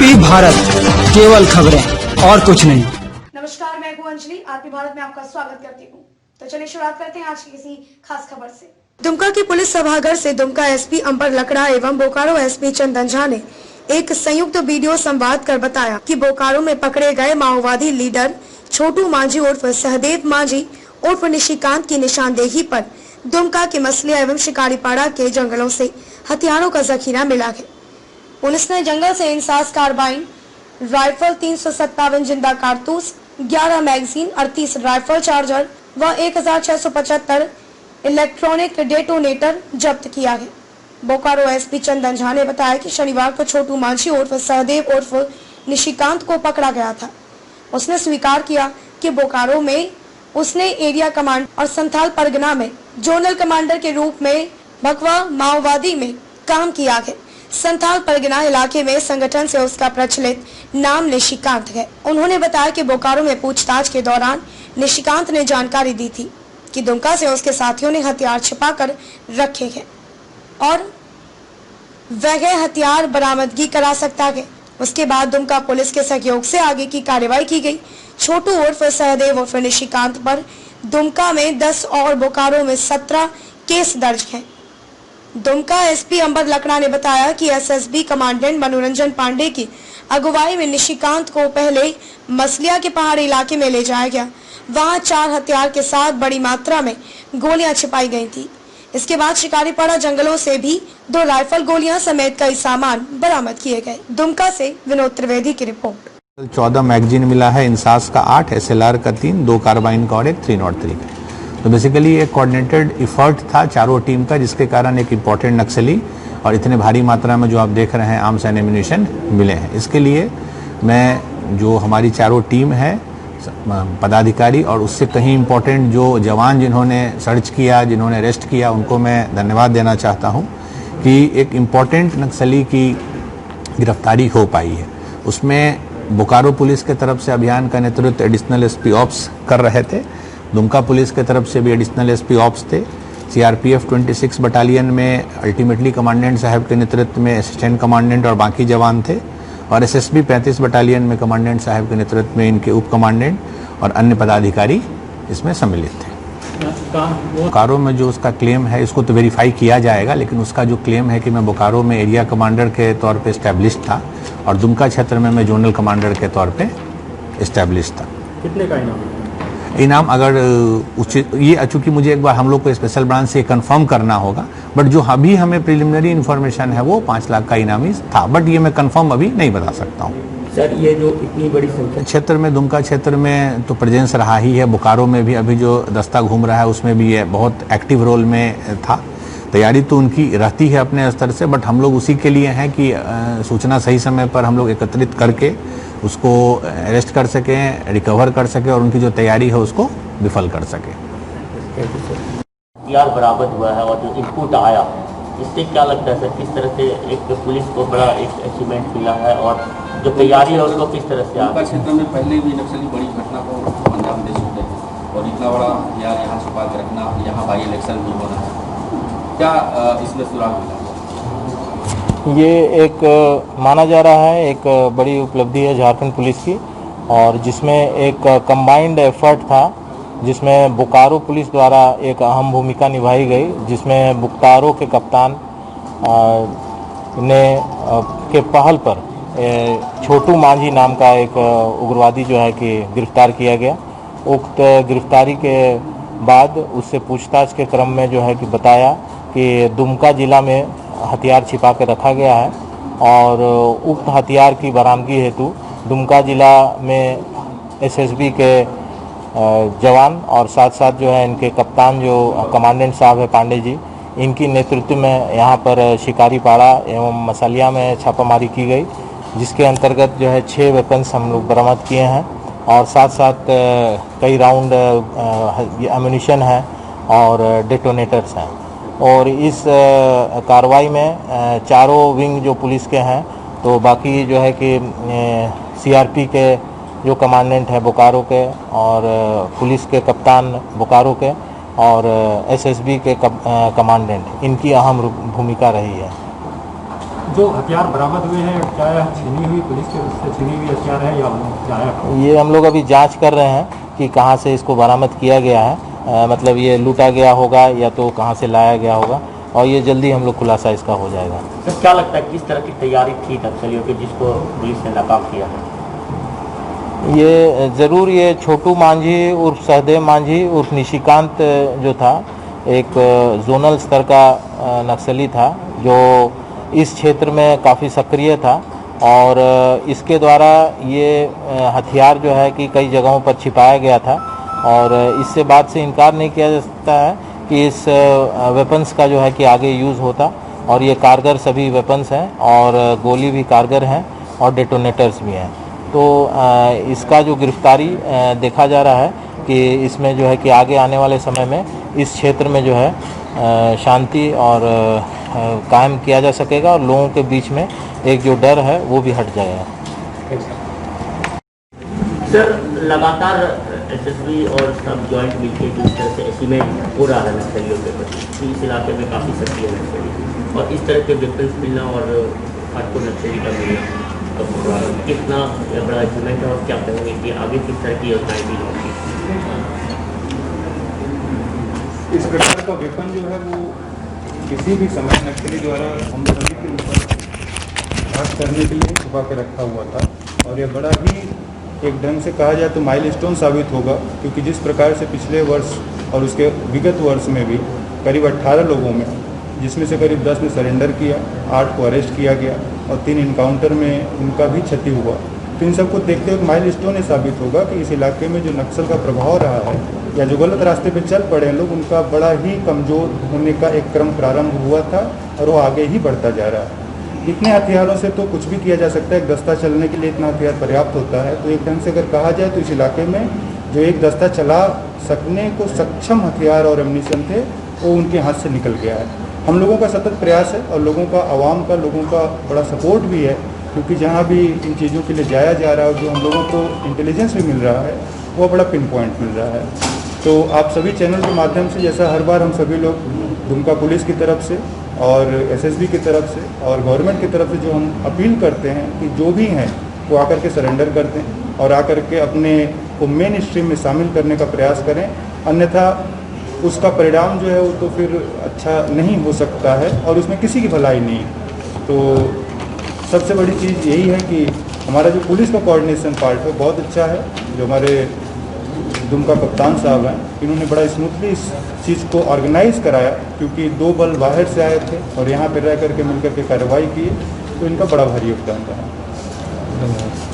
RP Bharat, केवल खबरें और कुछ नहीं। नमस्कार, मैं हूं अंजलि। आरपी भारत में आपका स्वागत करती हूं। तो चलिए शुरुआत करते हैं आज की किसी खास खबर से। दुमका की पुलिस सभागार से दुमका एसपी अंबर लकड़ा एवं बोकारो एसपी चंदन झा ने एक संयुक्त वीडियो संवाद कर बताया कि बोकारो में पकड़े गए माओवादी लीडर छोटू मांझी उर्फ सहदेव मांझी उर्फ निशिकांत की निशानदेही पर दुमका के मसलिया एवं शिकारीपाड़ा के जंगलों से हथियारों का जखीरा मिला है। पुलिस ने जंगल से इंसास कार्बाइन, राइफल 357 जिंदा कारतूस, 11 मैगजीन, 38 राइफल चार्जर व 1675 इलेक्ट्रॉनिक डेटोनेटर जब्त किया है। बोकारो एसपी चंदन झा ने बताया कि शनिवार को छोटू मांझी उर्फ सहदेव उर्फ निशिकांत को पकड़ा गया था। उसने स्वीकार किया कि बोकारो में उसने एरिया कमांड और संथाल परगना में जोनल कमांडर के रूप में भगवा माओवादी में काम किया है। संथाल परगना इलाके में संगठन से उसका प्रचलित नाम निशिकांत है। उन्होंने बताया कि बोकारो में पूछताछ के दौरान निशिकांत ने जानकारी दी थी कि दुमका से उसके साथियों ने हथियार छिपाकर रखे हैं और वह हथियार बरामदगी करा सकता है। उसके बाद दुमका पुलिस के सहयोग से आगे की कार्रवाई की गई। छोटू उर्फ सहदेव उर्फ निशिकांत पर दुमका में 10 और बोकारो में 17 केस दर्ज हैं। दुमका एसपी अंबर लकड़ा ने बताया कि एसएसबी कमांडेंट मनोरंजन पांडे की अगुवाई में निशिकांत को पहले मसलिया के पहाड़ी इलाके में ले जाया गया। वहां 4 हथियार के साथ बड़ी मात्रा में गोलियां छिपाई गई थी। इसके बाद शिकारीपाड़ा जंगलों से भी 2 राइफल गोलियां समेत कई सामान बरामद किए गए। दुमका से विनोद त्रिवेदी की रिपोर्ट। 14 मैगजीन मिला है, इंसास का 8, एसएलआर का 3, 2 कार्बाइन का और एक 303 का। तो बेसिकली एक कोऑर्डिनेटेड इफर्ट था चारों टीम का, जिसके कारण एक इम्पोर्टेंट नक्सली और इतने भारी मात्रा में जो आप देख रहे हैं आर्म्स एंड एम्यूनिशन मिले हैं। इसके लिए मैं जो हमारी चारों टीम है, पदाधिकारी और उससे कहीं इम्पोर्टेंट जो जवान जिन्होंने सर्च किया, जिन्होंने अरेस्ट किया, उनको मैं धन्यवाद देना चाहता हूं कि एक इम्पोर्टेंट नक्सली की गिरफ्तारी हो पाई है। उसमें बोकारो पुलिस के तरफ से अभियान का नेतृत्व एडिशनल एसपी ऑप्स कर रहे थे। दुमका पुलिस के तरफ से भी एडिशनल एसपी ऑप्स थे। सीआरपीएफ 26 बटालियन में अल्टीमेटली कमांडेंट साहब के नेतृत्व में असिस्टेंट कमांडेंट और बाकी जवान थे और एसएसबी 35 बटालियन में कमांडेंट साहब के नेतृत्व में इनके उप कमांडेंट और अन्य पदाधिकारी इसमें सम्मिलित थे। बोकारो में जो उसका क्लेम है, इसको तो वेरीफाई किया जाएगा, लेकिन उसका जो क्लेम है कि मैं बोकारो में एरिया कमांडर के तौर पे एस्टैब्लिश था और दुमका क्षेत्र में मैं जोनल कमांडर के तौर पे एस्टैब्लिश था। कितने का इनाम अगर ये चूंकि मुझे एक बार हम लोग को स्पेशल ब्रांच से कंफर्म करना होगा, बट जो अभी हमें प्रिलिमिनरी इन्फॉर्मेशन है वो 5 लाख का इनामी था, बट ये मैं कंफर्म अभी नहीं बता सकता हूँ। सर, ये जो इतनी बड़ी संख्या क्षेत्र में, दुमका क्षेत्र में तो प्रेजेंस रहा ही है। बोकारो में भी अभी जो दस्ता घूम रहा है उसमें भी ये बहुत एक्टिव रोल में था। तैयारी तो उनकी रहती है अपने स्तर से, बट हम लोग उसी के लिए हैं कि सूचना सही समय पर हम लोग एकत्रित करके उसको अरेस्ट कर सकें, रिकवर कर सकें और उनकी जो तैयारी है उसको विफल कर सकें। हथियार बरामद हुआ है और जो इनपुट आया, इससे क्या लगता है सर, किस तरह से एक पुलिस को बड़ा एक अचीवमेंट मिला है और जो तैयारी है उसको किस तरह से दुमका क्षेत्र में पहले भी नक्सली बड़ी घटना को अंजाम दे चुके हैं और इतना बड़ा हथियार यहाँ छुपा के रखना, यहाँ बाई इलेक्शन भी होना, क्या इसमें सुराग मिला? ये एक माना जा रहा है एक बड़ी उपलब्धि है झारखंड पुलिस की, और जिसमें एक कंबाइंड एफर्ट था जिसमें बोकारो पुलिस द्वारा एक अहम भूमिका निभाई गई, जिसमें बोकारो के कप्तान ने के पहल पर छोटू मांझी नाम का एक उग्रवादी जो है कि गिरफ्तार किया गया। उक्त गिरफ्तारी के बाद उससे पूछताछ के क्रम में जो है कि बताया कि दुमका जिला में हथियार छिपा के रखा गया है और उक्त हथियार की बरामदगी हेतु दुमका जिला में एसएसबी के जवान और साथ साथ जो है इनके कप्तान जो कमांडेंट साहब है पांडे जी, इनकी नेतृत्व में यहाँ पर शिकारीपाड़ा एवं मसलिया में छापामारी की गई, जिसके अंतर्गत जो है 6 वेपन्स हम लोग बरामद किए हैं और साथ साथ कई राउंड एम्यूनिशन है और डेटोनेटर्स हैं। और इस कार्रवाई में चारों विंग जो पुलिस के हैं, तो बाकी जो है कि सीआरपी के जो कमांडेंट है बोकारो के और पुलिस के कप्तान बोकारो के और एसएसबी के कमांडेंट, इनकी अहम भूमिका रही है। जो हथियार बरामद हुए हैं क्या यह छीनी हुई पुलिस के उससे छीनी हुई हथियार है या क्या है? ये हम लोग अभी जांच कर रहे हैं कि कहाँ से इसको बरामद किया गया है, मतलब ये लूटा गया होगा या तो कहाँ से लाया गया होगा, और ये जल्दी हम लोग खुलासा इसका हो जाएगा। तो क्या लगता है किस तरह की तैयारी थी नक्सलियों की जिसको पुलिस ने नाकाम किया है? ये ज़रूर ये छोटू मांझी उर्फ सहदेव मांझी उर्फ निशिकांत जो था, एक जोनल स्तर का नक्सली था जो इस क्षेत्र में काफ़ी सक्रिय था, और इसके द्वारा ये हथियार जो है कि कई जगहों पर छिपाया गया था, और इससे बात से इनकार नहीं किया जा सकता है कि इस वेपन्स का जो है कि आगे यूज़ होता, और ये कारगर सभी वेपन्स हैं और गोली भी कारगर हैं और डेटोनेटर्स भी हैं। तो इसका जो गिरफ्तारी देखा जा रहा है कि इसमें जो है कि आगे आने वाले समय में इस क्षेत्र में जो है शांति और कायम किया जा सकेगा, और लोगों के बीच में एक जो डर है वो भी हट जाएगा। सर, लगातार एसएसबी और सब जॉइंट मिलकर जिस तरह से एस्टीमेट हो रहा है नक्सलियों के प्रति, इस इलाके में काफ़ी सक्रिय नक्सली और इस तरह के वेपन्स मिलना और हार्डकोर नक्सली का मिलना कितना बड़ा एस्टीमेट है, और क्या कहेंगे कि आगे किस तरह की योजनाएं भी होंगी? इस प्रकार का वेपन जो है वो किसी भी समय नक्सली द्वारा हम सभी के ऊपर घात करने के लिए छुपा के रखा हुआ था, और यह बड़ा ही एक ढंग से कहा जाए तो माइलस्टोन साबित होगा, क्योंकि जिस प्रकार से पिछले वर्ष और उसके विगत वर्ष में भी करीब 18 लोगों में, जिसमें से करीब 10 ने सरेंडर किया, 8 को अरेस्ट किया गया और 3 इनकाउंटर में उनका भी क्षति हुआ। तो इन सबको देखते हुए माइलस्टोन ये साबित होगा कि इस इलाके में जो नक्सल का प्रभाव रहा है या जो गलत रास्ते पे चल पड़े हैं लोग, उनका बड़ा ही कमज़ोर होने का एक क्रम प्रारंभ हुआ था और वो आगे ही बढ़ता जा रहा है। इतने हथियारों से तो कुछ भी किया जा सकता है, एक दस्ता चलने के लिए इतना हथियार पर्याप्त होता है। तो एक ढंग से अगर कहा जाए तो इस इलाके में जो एक दस्ता चला सकने को सक्षम हथियार और एम्यूनिशन थे वो उनके हाथ से निकल गया है। हम लोगों का सतत प्रयास है और लोगों का, आवाम का, लोगों का बड़ा सपोर्ट भी है, क्योंकि जहाँ भी इन चीज़ों के लिए जाया जा रहा है और जो हम लोगों को इंटेलिजेंस भी मिल रहा है वो बड़ा पिन पॉइंट मिल रहा है। तो आप सभी चैनल के माध्यम से, जैसा हर बार हम सभी लोग दुमका पुलिस की तरफ से और एसएसबी की तरफ से और गवर्नमेंट की तरफ से जो हम अपील करते हैं कि जो भी हैं वो आकर के सरेंडर कर दें और आकर के अपने को मेन स्ट्रीम में शामिल करने का प्रयास करें, अन्यथा उसका परिणाम जो है वो तो फिर अच्छा नहीं हो सकता है और उसमें किसी की भलाई नहीं। तो सबसे बड़ी चीज़ यही है कि हमारा जो पुलिस का कोऑर्डिनेशन पार्ट है बहुत अच्छा है। जो हमारे दुमका कप्तान साहब हैं, इन्होंने बड़ा स्मूथली इस चीज़ को ऑर्गेनाइज कराया, क्योंकि 2 बल बाहर से आए थे और यहाँ पर रह करके मिलकर के कार्रवाई की, तो इनका बड़ा भारी योगदान रहा। धन्यवाद।